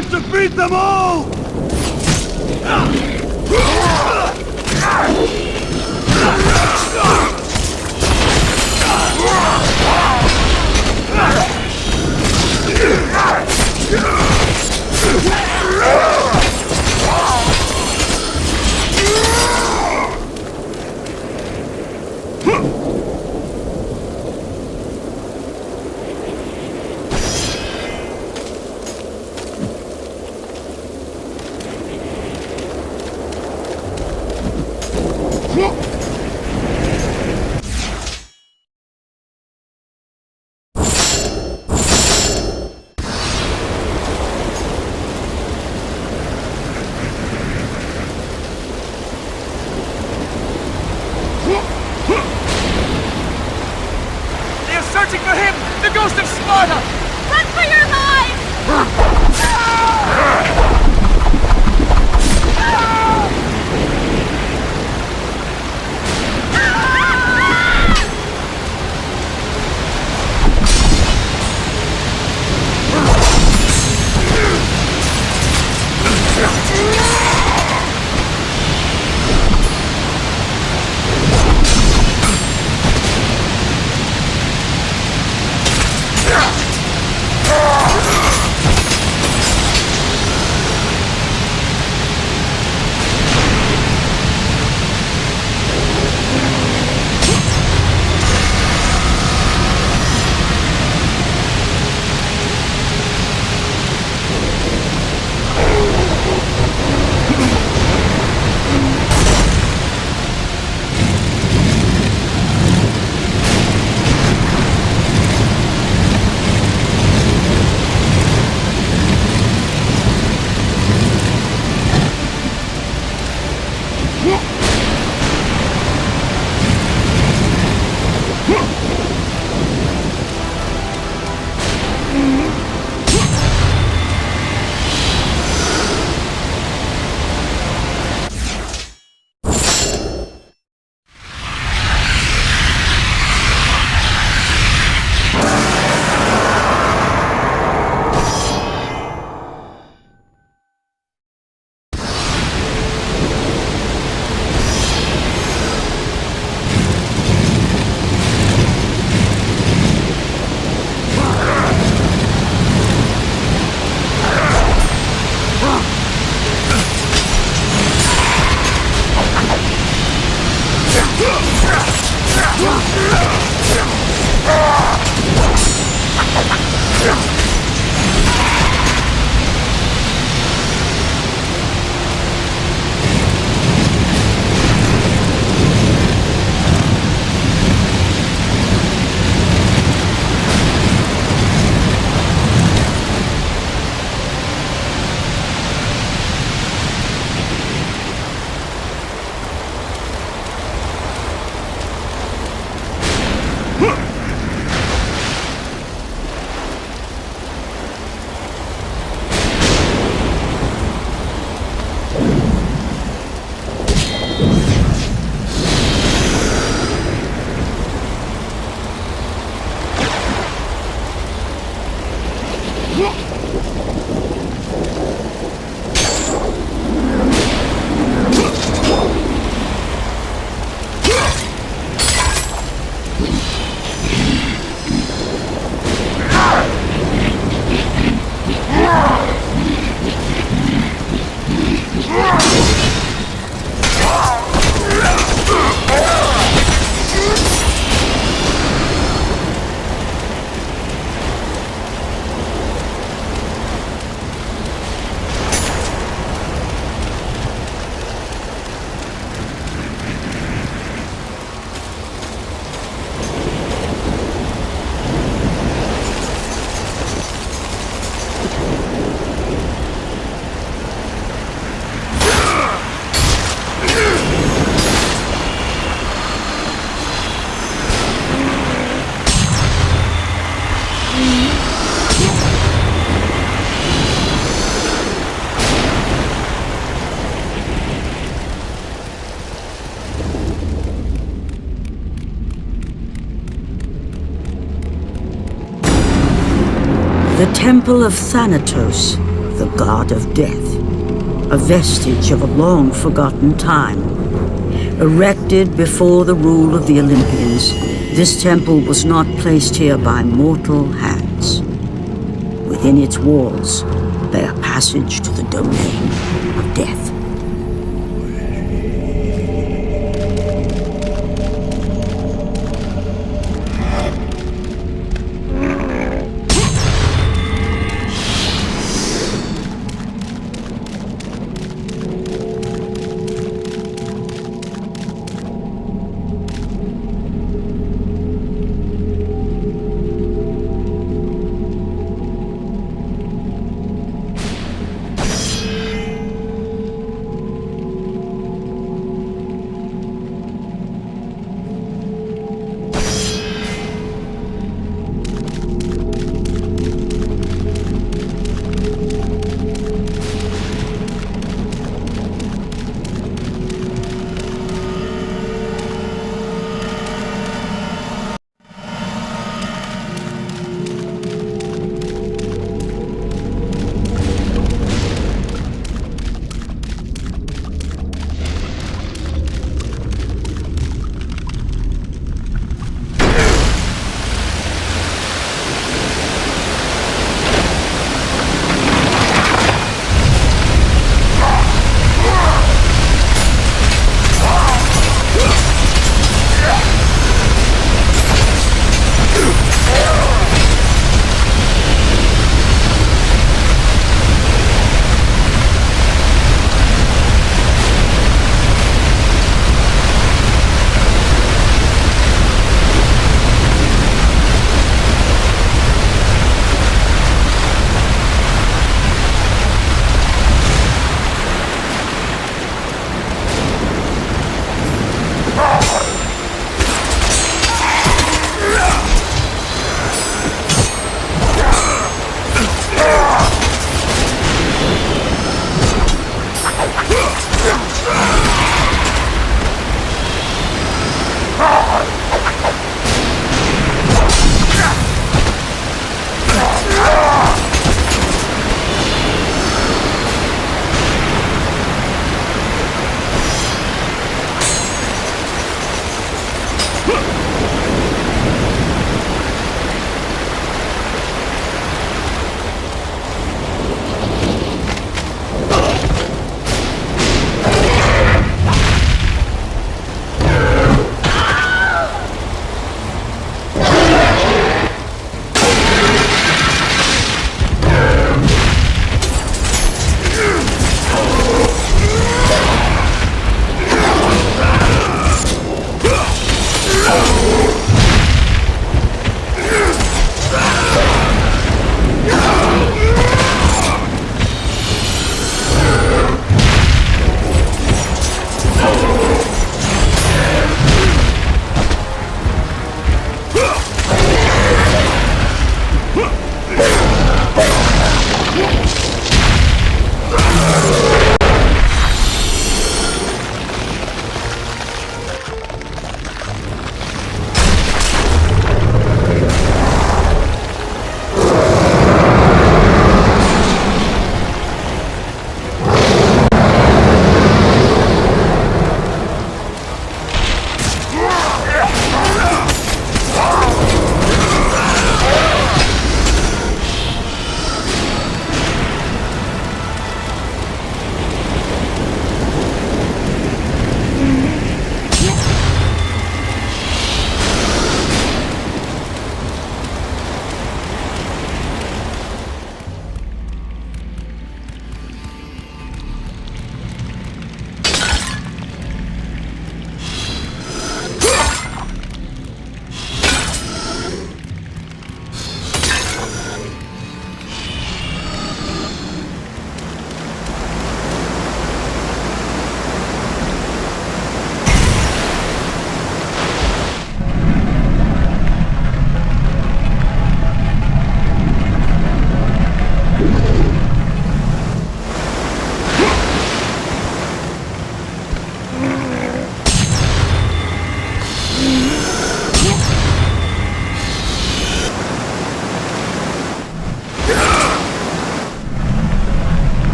can't defeat them all! Searching for him! The ghost of Sparta! Run for your lives! The Temple of Thanatos, the god of death, a vestige of a long-forgotten time. Erected before the rule of the Olympians, this temple was not placed here by mortal hands. Within its walls lay a passage to the domain of death.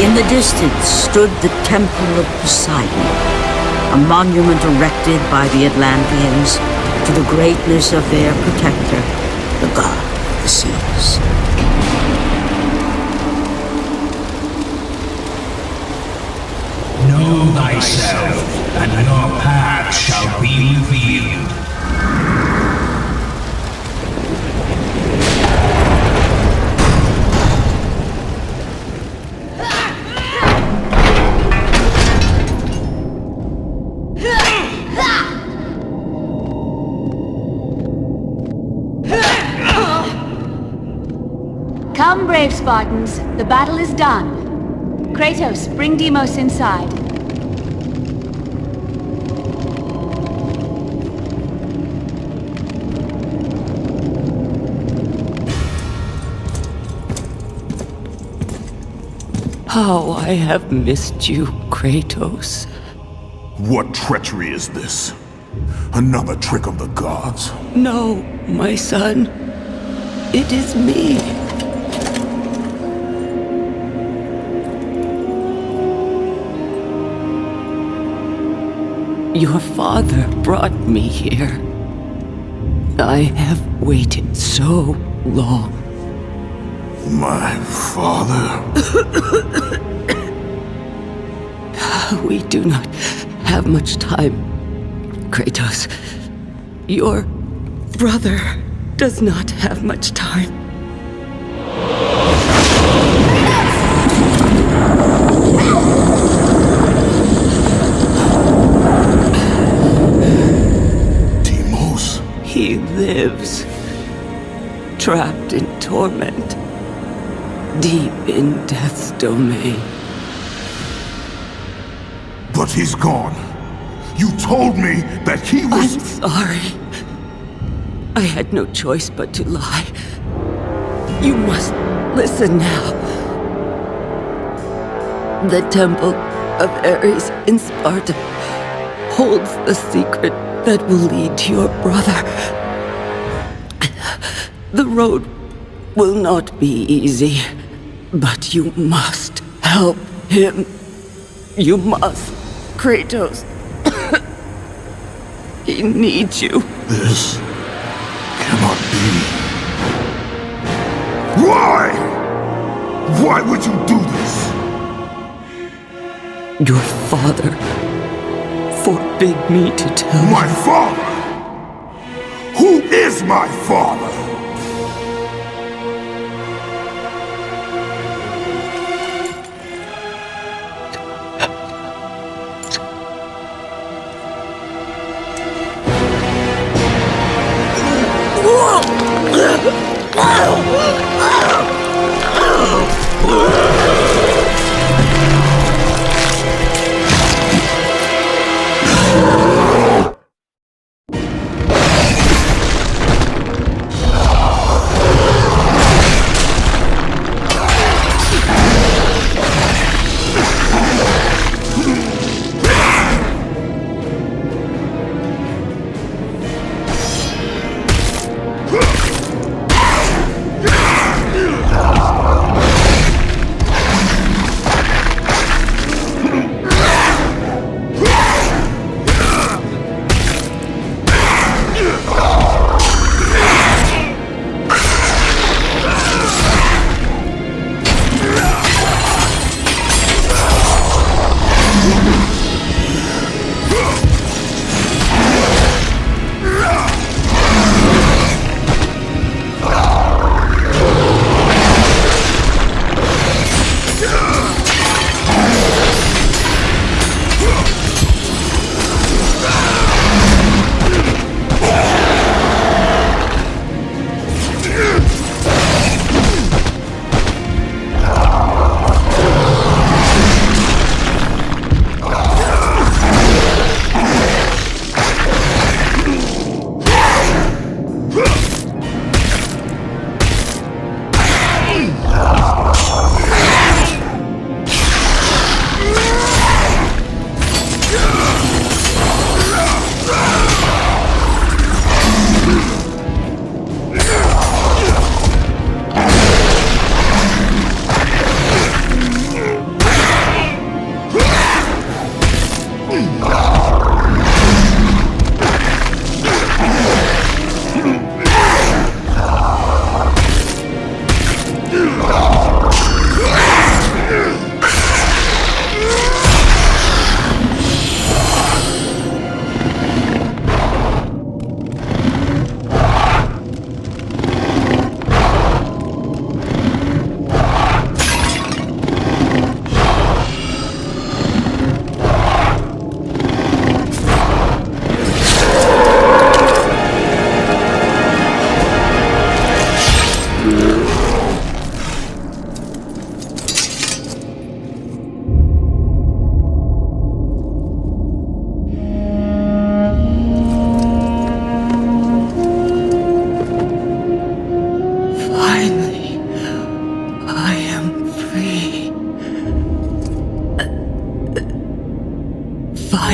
In the distance stood the Temple of Poseidon, a monument erected by the Atlanteans to the greatness of their protector, the god of the seas. Know thyself, and your path shall be revealed. Come, brave Spartans. The battle is done. Kratos, bring Deimos inside. How I have missed you, Kratos. What treachery is this? Another trick of the gods? No, my son. It is me. Your father brought me here. I have waited so long. My father? We do not have much time, Kratos. Your brother does not have much time. Deimos? He lives, trapped in torment, deep in death's domain. But he's gone. You told me that he was... I'm sorry. I had no choice but to lie. You must listen now. The Temple of Ares in Sparta holds the secret that will lead to your brother. The road will not be easy, but you must help him. You must, Kratos. He needs you. This cannot be. Why? Why would you do this? Your father forbid me to tell you. My father? Who is my father?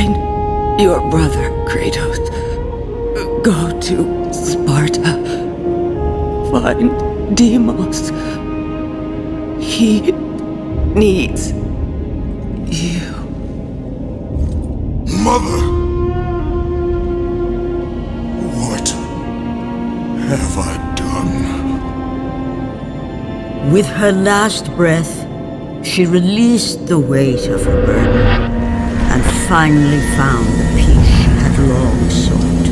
find your brother, Kratos. Go to Sparta. Find Deimos. He needs you. Mother! What have I done? With her last breath, she released the weight of her burden and finally found the peace she had long sought.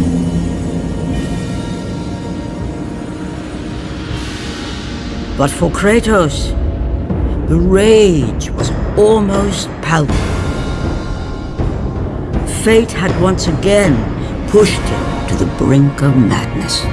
But for Kratos, the rage was almost palpable. Fate had once again pushed him to the brink of madness.